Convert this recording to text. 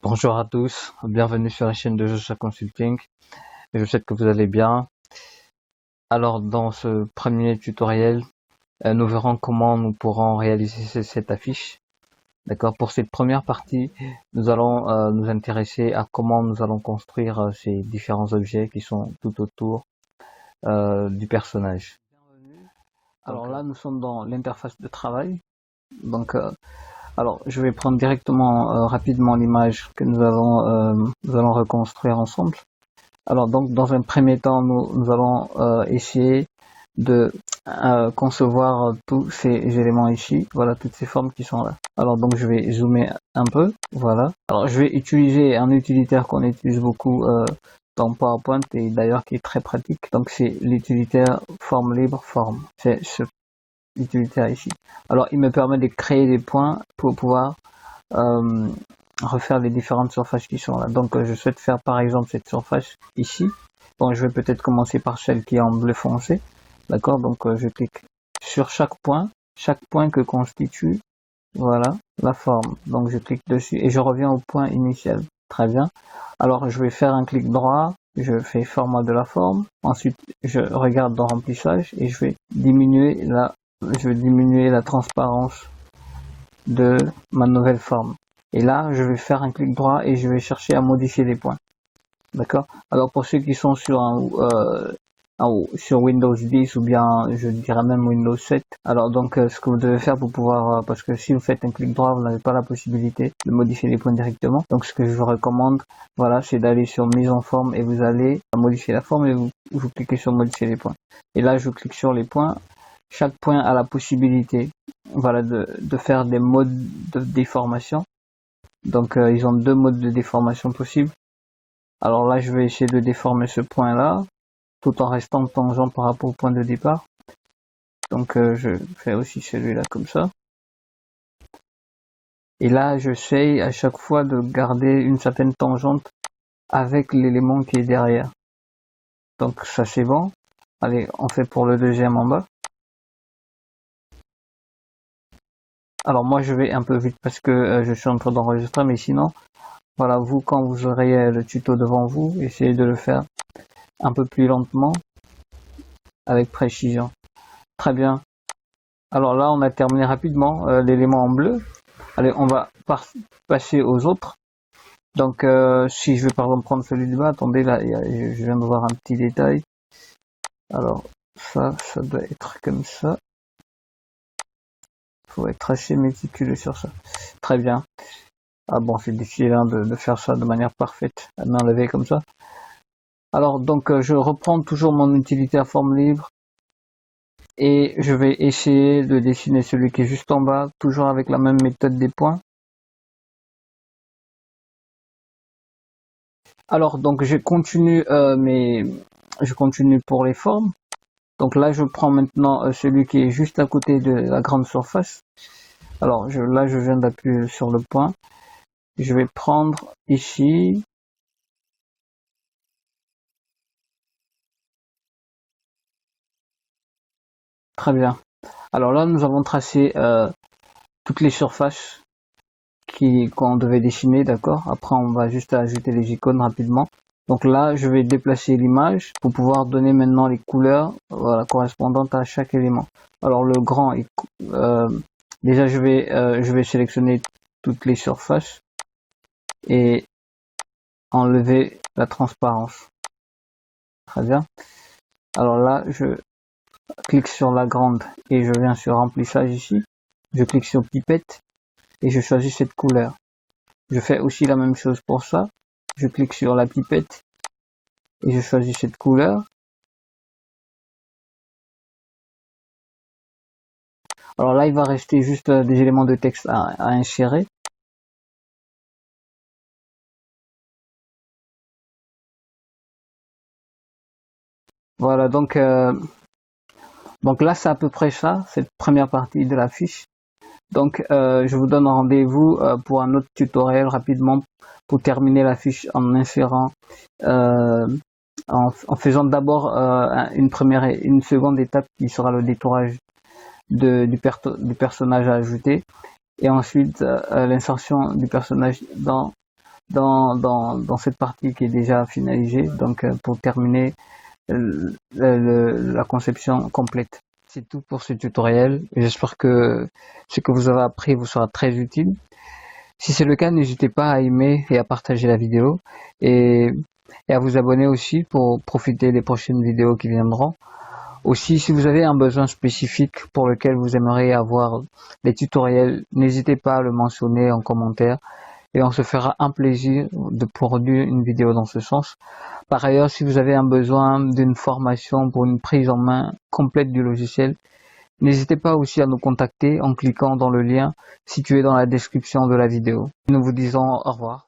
Bonjour à tous, bienvenue sur la chaîne de Joshua Consulting. Je souhaite que vous allez bien. Alors dans ce premier tutoriel, nous verrons comment nous pourrons réaliser cette affiche. D'accord. Pour cette première partie, nous allons nous intéresser à comment nous allons construire ces différents objets qui sont tout autour du personnage. Alors là, nous sommes dans l'interface de travail. Donc alors, je vais prendre directement rapidement l'image que nous allons reconstruire ensemble. Alors donc, dans un premier temps, nous allons essayer de concevoir tous ces éléments ici. Voilà, toutes ces formes qui sont là. Alors donc, je vais zoomer un peu. Voilà. Alors, je vais utiliser un utilitaire qu'on utilise beaucoup dans PowerPoint et d'ailleurs qui est très pratique. Donc, c'est l'utilitaire forme libre forme. C'est ce utilitaire ici. Alors il me permet de créer des points pour pouvoir refaire les différentes surfaces qui sont là. Donc je souhaite faire par exemple cette surface ici. Bon, je vais peut-être commencer par celle qui est en bleu foncé. D'accord, donc je clique sur chaque point que constitue, voilà, la forme. Donc je clique dessus et je reviens au point initial. Très bien. Alors je vais faire un clic droit, je fais format de la forme. Ensuite je regarde dans remplissage et je vais diminuer la transparence de ma nouvelle forme. Et là, je vais faire un clic droit et je vais chercher à modifier les points. D'accord. Alors pour ceux qui sont sur sur Windows 10 ou bien je dirais même Windows 7, alors donc ce que vous devez faire pour pouvoir, parce que si vous faites un clic droit, vous n'avez pas la possibilité de modifier les points directement. Donc ce que je vous recommande, voilà, c'est d'aller sur mise en forme et vous allez modifier la forme et vous cliquez sur modifier les points. Et là, je clique sur les points. Chaque point a la possibilité, voilà, de faire des modes de déformation. Donc ils ont deux modes de déformation possibles. Alors là, je vais essayer de déformer ce point-là, tout en restant tangent par rapport au point de départ. Donc je fais aussi celui-là comme ça. Et là, j'essaye à chaque fois de garder une certaine tangente avec l'élément qui est derrière. Donc ça c'est bon. Allez, on fait pour le deuxième en bas. Alors moi je vais un peu vite parce que je suis en train d'enregistrer, mais sinon, voilà, vous quand vous aurez le tuto devant vous, essayez de le faire un peu plus lentement, avec précision. Très bien. Alors là on a terminé rapidement l'élément en bleu. Allez, on va passer aux autres. Donc si je vais par exemple prendre celui du bas, attendez là, je viens de voir un petit détail. Alors ça doit être comme ça. Faut être assez méticuleux sur ça. Très bien. Ah bon, c'est difficile hein, de faire ça de manière parfaite, à main levée comme ça. Alors donc je reprends toujours mon utilitaire forme libre et je vais essayer de dessiner celui qui est juste en bas, toujours avec la même méthode des points. Alors donc je continue pour les formes. Donc là je prends maintenant celui qui est juste à côté de la grande surface. Alors là je viens d'appuyer sur le point. Je vais prendre ici. Très bien. Alors là nous avons tracé toutes les surfaces qu'on devait dessiner, d'accord. Après on va juste ajouter les icônes rapidement. Donc là je vais déplacer l'image pour pouvoir donner maintenant les couleurs, voilà, correspondantes à chaque élément. Alors le grand est, déjà je vais sélectionner toutes les surfaces et enlever la transparence. Très bien. Alors là je clique sur la grande et je viens sur remplissage ici. Je clique sur pipette et je choisis cette couleur. Je fais aussi la même chose pour ça. Je clique sur la pipette et je choisis cette couleur. Alors là, il va rester juste des éléments de texte à insérer. Voilà, donc là, c'est à peu près ça, cette première partie de la fiche. Donc, je vous donne rendez-vous pour un autre tutoriel rapidement pour terminer la fiche en insérant, en faisant d'abord une seconde étape qui sera le détourage du personnage à ajouter et ensuite l'insertion du personnage dans dans cette partie qui est déjà finalisée, donc pour terminer la conception complète. C'est tout pour ce tutoriel. J'espère que ce que vous avez appris vous sera très utile. Si c'est le cas, n'hésitez pas à aimer et à partager la vidéo et à vous abonner aussi pour profiter des prochaines vidéos qui viendront. Aussi, si vous avez un besoin spécifique pour lequel vous aimeriez avoir des tutoriels, n'hésitez pas à le mentionner en commentaire et on se fera un plaisir de produire une vidéo dans ce sens. Par ailleurs, si vous avez un besoin d'une formation pour une prise en main complète du logiciel, n'hésitez pas aussi à nous contacter en cliquant dans le lien situé dans la description de la vidéo. Nous vous disons au revoir.